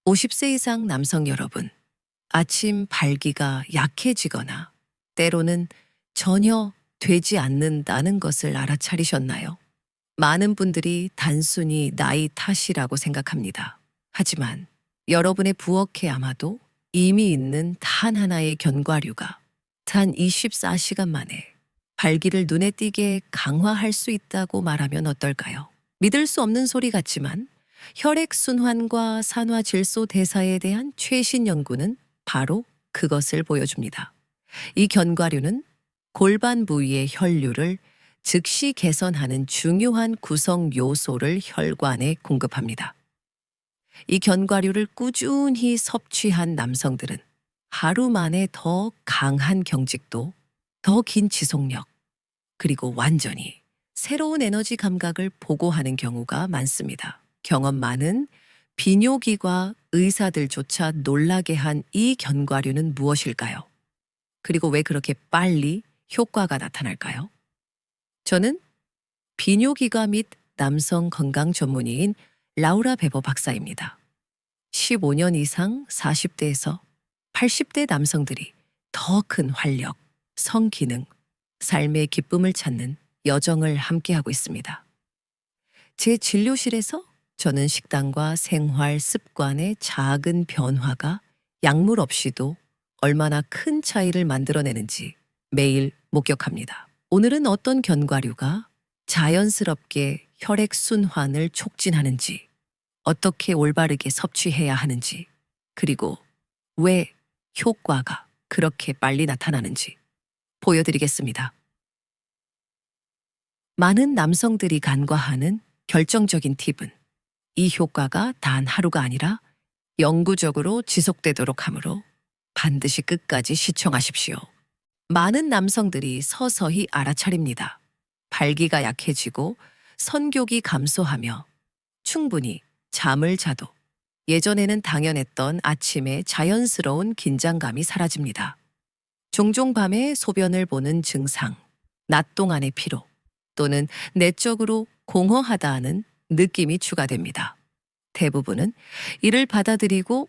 50세 이상 남성 여러분, 아침 발기가 약해지거나 때로는 전혀 되지 않는다는 것을 알아차리셨나요? 많은 분들이 단순히 나이 탓이라고 생각합니다. 하지만 여러분의 부엌에 아마도 이미 있는 단 하나의 견과류가 단 24시간 만에 발기를 눈에 띄게 강화할 수 있다고 말하면 어떨까요? 믿을 수 없는 소리 같지만 혈액순환과 산화질소 대사에 대한 최신 연구는 바로 그것을 보여줍니다. 이 견과류는 골반 부위의 혈류를 즉시 개선하는 중요한 구성 요소를 혈관에 공급합니다. 이 견과류를 꾸준히 섭취한 남성들은 하루 만에 더 강한 경직도, 더 긴 지속력, 그리고 완전히 새로운 에너지 감각을 보고하는 경우가 많습니다. 경험 많은 비뇨기과 의사들조차 놀라게 한 이 견과류는 무엇일까요? 그리고 왜 그렇게 빨리 효과가 나타날까요? 저는 비뇨기과 및 남성 건강 전문의인 라우라 베버 박사입니다. 15년 이상 40대에서 80대 남성들이 더 큰 활력, 성기능, 삶의 기쁨을 찾는 여정을 함께하고 있습니다. 제 진료실에서 저는 식단과 생활 습관의 작은 변화가 약물 없이도 얼마나 큰 차이를 만들어내는지 매일 목격합니다. 오늘은 어떤 견과류가 자연스럽게 혈액순환을 촉진하는지, 어떻게 올바르게 섭취해야 하는지, 그리고 왜 효과가 그렇게 빨리 나타나는지 보여드리겠습니다. 많은 남성들이 간과하는 결정적인 팁은 이 효과가 단 하루가 아니라 영구적으로 지속되도록 하므로 반드시 끝까지 시청하십시오. 많은 남성들이 서서히 알아차립니다. 발기가 약해지고 선교기 감소하며 충분히 잠을 자도 예전에는 당연했던 아침의 자연스러운 긴장감이 사라집니다. 종종 밤에 소변을 보는 증상, 낮 동안의 피로, 또는 내적으로 공허하다는 느낌이 추가됩니다. 대부분은 이를 받아들이고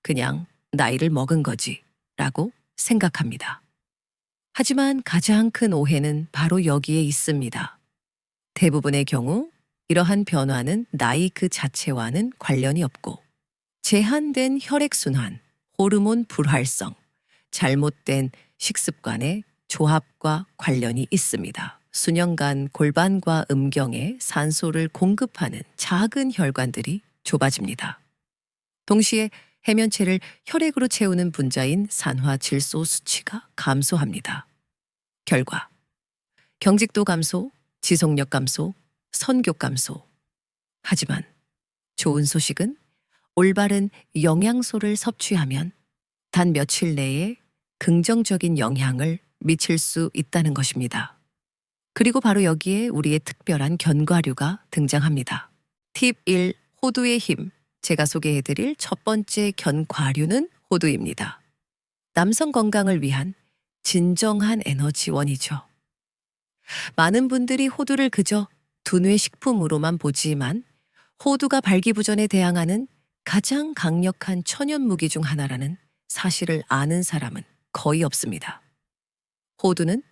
그냥 나이를 먹은 거지 라고 생각합니다. 하지만 가장 큰 오해는 바로 여기에 있습니다. 대부분의 경우 이러한 변화는 나이 그 자체와는 관련이 없고 제한된 혈액순환, 호르몬 불활성, 잘못된 식습관의 조합과 관련이 있습니다. 수년간 골반과 음경에 산소를 공급하는 작은 혈관들이 좁아집니다. 동시에 해면체를 혈액으로 채우는 분자인 산화질소 수치가 감소합니다. 결과 경직도 감소, 지속력 감소, 선교 감소. 하지만 좋은 소식은 올바른 영양소를 섭취하면 단 며칠 내에 긍정적인 영향을 미칠 수 있다는 것입니다. 그리고 바로 여기에 우리의 특별한 견과류가 등장합니다. 팁 1. 호두의 힘. 제가 소개해드릴 첫 번째 견과류는 호두입니다. 남성 건강을 위한 진정한 에너지원이죠. 많은 분들이 호두를 그저 두뇌 식품으로만 보지만 호두가 발기부전에 대항하는 가장 강력한 천연 무기 중 하나라는 사실을 아는 사람은 거의 없습니다. 호두는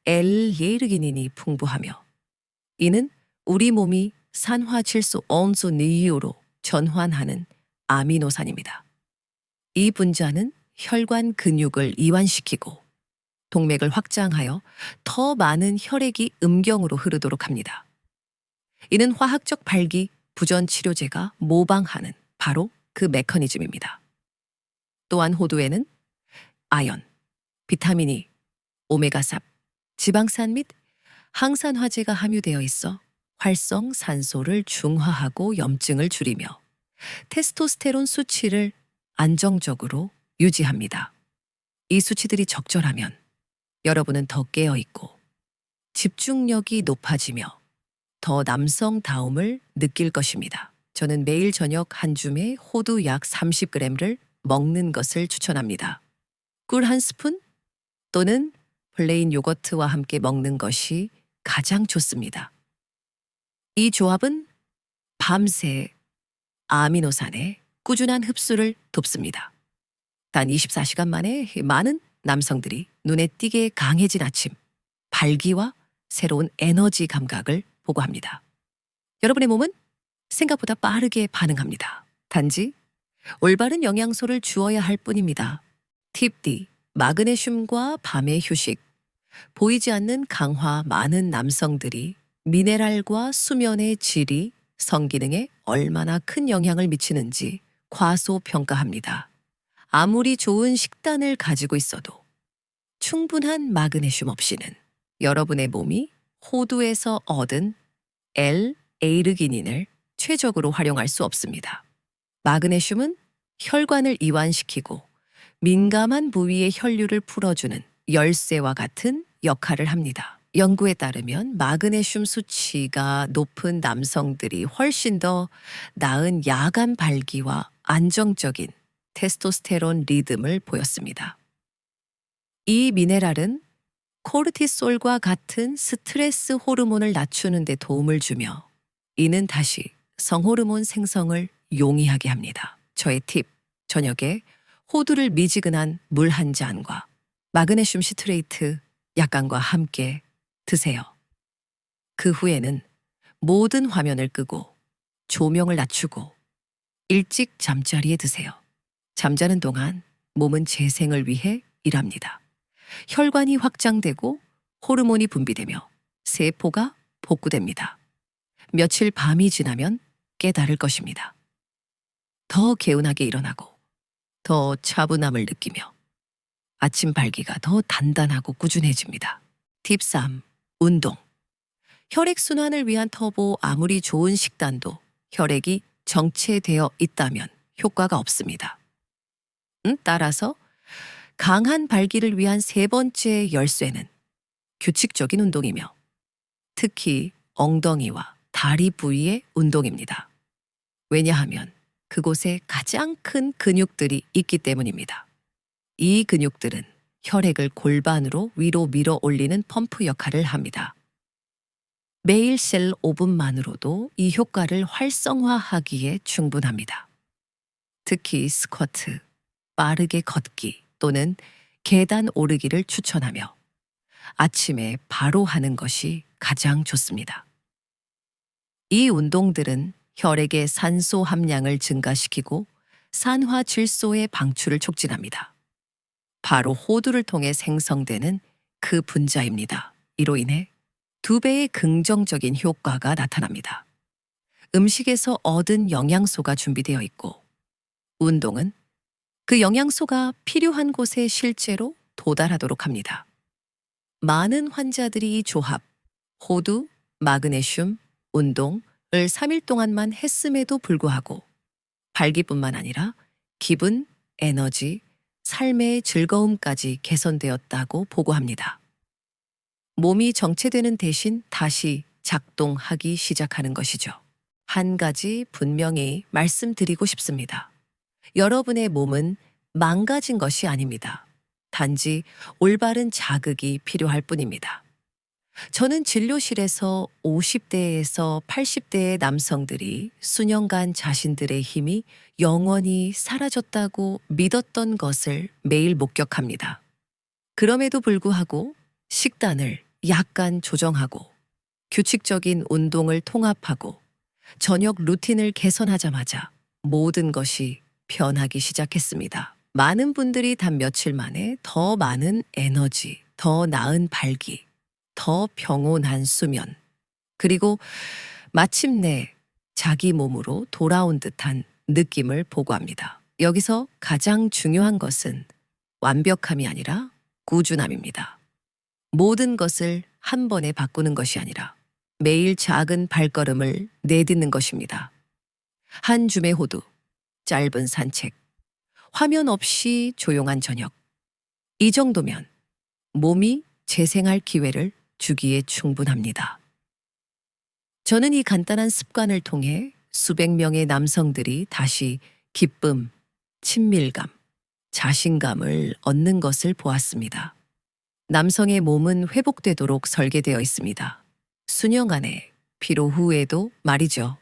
L-예르기닌이 풍부하며 이는 우리 몸이 산화질소 온소니오로 전환하는 아미노산입니다. 이 분자는 혈관 근육을 이완시키고 동맥을 확장하여 더 많은 혈액이 음경으로 흐르도록 합니다. 이는 화학적 발기 부전 치료제가 모방하는 바로 그 메커니즘입니다. 또한 호두에는 아연, 비타민 E, 오메가3, 지방산 및 항산화제가 함유되어 있어 활성 산소를 중화하고 염증을 줄이며 테스토스테론 수치를 안정적으로 유지합니다. 이 수치들이 적절하면 여러분은 더 깨어있고 집중력이 높아지며 더 남성다움을 느낄 것입니다. 저는 매일 저녁 한 줌에 호두 약 30g를 먹는 것을 추천합니다. 꿀 한 스푼 또는 플레인 요거트와 함께 먹는 것이 가장 좋습니다. 이 조합은 밤새 아미노산의 꾸준한 흡수를 돕습니다. 단 24시간 만에 많은 남성들이 눈에 띄게 강해진 아침, 발기와 새로운 에너지 감각을 보고합니다. 여러분의 몸은 생각보다 빠르게 반응합니다. 단지 올바른 영양소를 주어야 할 뿐입니다. 팁 D. 마그네슘과 밤의 휴식. 보이지 않는 강화 많은 남성들이 미네랄과 수면의 질이 성기능에 얼마나 큰 영향을 미치는지 과소평가합니다. 아무리 좋은 식단을 가지고 있어도 충분한 마그네슘 없이는 여러분의 몸이 호두에서 얻은 L-에이르기닌을 최적으로 활용할 수 없습니다. 마그네슘은 혈관을 이완시키고 민감한 부위의 혈류를 풀어주는 열쇠와 같은 역할을 합니다. 연구에 따르면 마그네슘 수치가 높은 남성들이 훨씬 더 나은 야간 발기와 안정적인 테스토스테론 리듬을 보였습니다. 이 미네랄은 코르티솔과 같은 스트레스 호르몬을 낮추는 데 도움을 주며 이는 다시 성호르몬 생성을 용이하게 합니다. 저의 팁, 저녁에 호두를 미지근한 물 한 잔과 마그네슘 시트레이트 약간과 함께 드세요. 그 후에는 모든 화면을 끄고 조명을 낮추고 일찍 잠자리에 드세요. 잠자는 동안 몸은 재생을 위해 일합니다. 혈관이 확장되고 호르몬이 분비되며 세포가 복구됩니다. 며칠 밤이 지나면 깨달을 것입니다. 더 개운하게 일어나고 더 차분함을 느끼며 아침 발기가 더 단단하고 꾸준해집니다. 팁 3. 운동. 혈액순환을 위한 터보 아무리 좋은 식단도 혈액이 정체되어 있다면 효과가 없습니다. 따라서 강한 발기를 위한 세 번째 열쇠는 규칙적인 운동이며 특히 엉덩이와 다리 부위의 운동입니다. 왜냐하면 그곳에 가장 큰 근육들이 있기 때문입니다. 이 근육들은 혈액을 골반으로 위로 밀어 올리는 펌프 역할을 합니다. 매일 셀 5분만으로도 이 효과를 활성화하기에 충분합니다. 특히 스쿼트, 빠르게 걷기 또는 계단 오르기를 추천하며 아침에 바로 하는 것이 가장 좋습니다. 이 운동들은 혈액의 산소 함량을 증가시키고 산화 질소의 방출을 촉진합니다. 바로 호두를 통해 생성되는 그 분자입니다. 이로 인해 2배의 긍정적인 효과가 나타납니다. 음식에서 얻은 영양소가 준비되어 있고 운동은 그 영양소가 필요한 곳에 실제로 도달하도록 합니다. 많은 환자들이 이 조합, 호두, 마그네슘, 운동을 3일 동안만 했음에도 불구하고 발기뿐만 아니라 기분, 에너지, 삶의 즐거움까지 개선되었다고 보고합니다. 몸이 정체되는 대신 다시 작동하기 시작하는 것이죠. 한 가지 분명히 말씀드리고 싶습니다. 여러분의 몸은 망가진 것이 아닙니다. 단지 올바른 자극이 필요할 뿐입니다. 저는 진료실에서 50대에서 80대의 남성들이 수년간 자신들의 힘이 영원히 사라졌다고 믿었던 것을 매일 목격합니다. 그럼에도 불구하고 식단을 약간 조정하고 규칙적인 운동을 통합하고 저녁 루틴을 개선하자마자 모든 것이 변하기 시작했습니다. 많은 분들이 단 며칠 만에 더 많은 에너지, 더 나은 발기, 더 평온한 수면, 그리고 마침내 자기 몸으로 돌아온 듯한 느낌을 보고합니다. 여기서 가장 중요한 것은 완벽함이 아니라 꾸준함입니다. 모든 것을 한 번에 바꾸는 것이 아니라 매일 작은 발걸음을 내딛는 것입니다. 한 줌의 호두, 짧은 산책, 화면 없이 조용한 저녁. 이 정도면 몸이 재생할 기회를 주기에 충분합니다. 저는 이 간단한 습관을 통해 수백 명의 남성들이 다시 기쁨, 친밀감, 자신감을 얻는 것을 보았습니다. 남성의 몸은 회복되도록 설계되어 있습니다. 수년간의 피로 후에도 말이죠.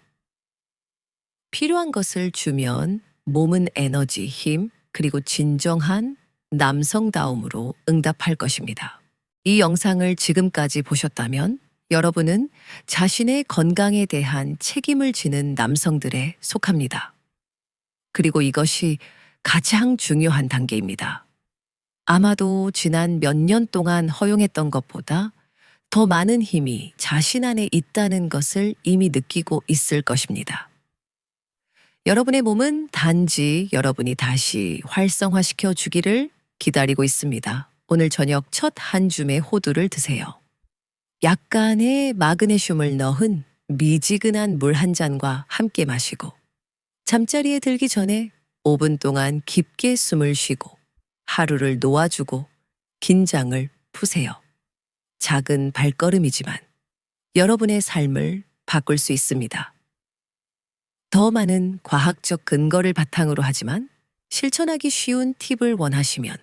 필요한 것을 주면 몸은 에너지, 힘, 그리고 진정한 남성다움으로 응답할 것입니다. 이 영상을 지금까지 보셨다면 여러분은 자신의 건강에 대한 책임을 지는 남성들에 속합니다. 그리고 이것이 가장 중요한 단계입니다. 아마도 지난 몇 년 동안 허용했던 것보다 더 많은 힘이 자신 안에 있다는 것을 이미 느끼고 있을 것입니다. 여러분의 몸은 단지 여러분이 다시 활성화시켜 주기를 기다리고 있습니다. 오늘 저녁 첫 한 줌의 호두를 드세요. 약간의 마그네슘을 넣은 미지근한 물 한 잔과 함께 마시고 잠자리에 들기 전에 5분 동안 깊게 숨을 쉬고 하루를 놓아주고 긴장을 푸세요. 작은 발걸음이지만 여러분의 삶을 바꿀 수 있습니다. 더 많은 과학적 근거를 바탕으로 하지만 실천하기 쉬운 팁을 원하시면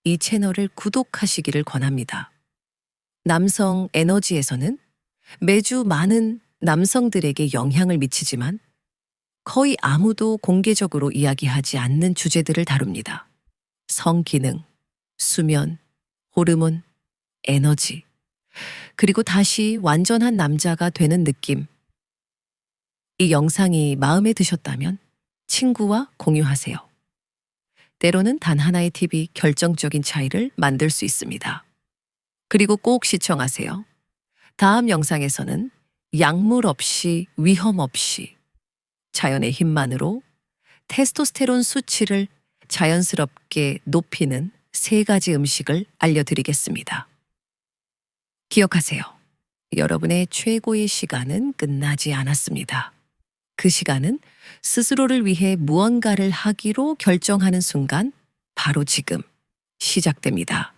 이 채널을 구독하시기를 권합니다. 남성 에너지에서는 매주 많은 남성들에게 영향을 미치지만 거의 아무도 공개적으로 이야기하지 않는 주제들을 다룹니다. 성기능, 수면, 호르몬, 에너지, 그리고 다시 완전한 남자가 되는 느낌. 이 영상이 마음에 드셨다면 친구와 공유하세요. 때로는 단 하나의 팁이 결정적인 차이를 만들 수 있습니다. 그리고 꼭 시청하세요. 다음 영상에서는 약물 없이 위험 없이 자연의 힘만으로 테스토스테론 수치를 자연스럽게 높이는 3가지 음식을 알려드리겠습니다. 기억하세요. 여러분의 최고의 시간은 끝나지 않았습니다. 그 시간은 스스로를 위해 무언가를 하기로 결정하는 순간 바로 지금 시작됩니다.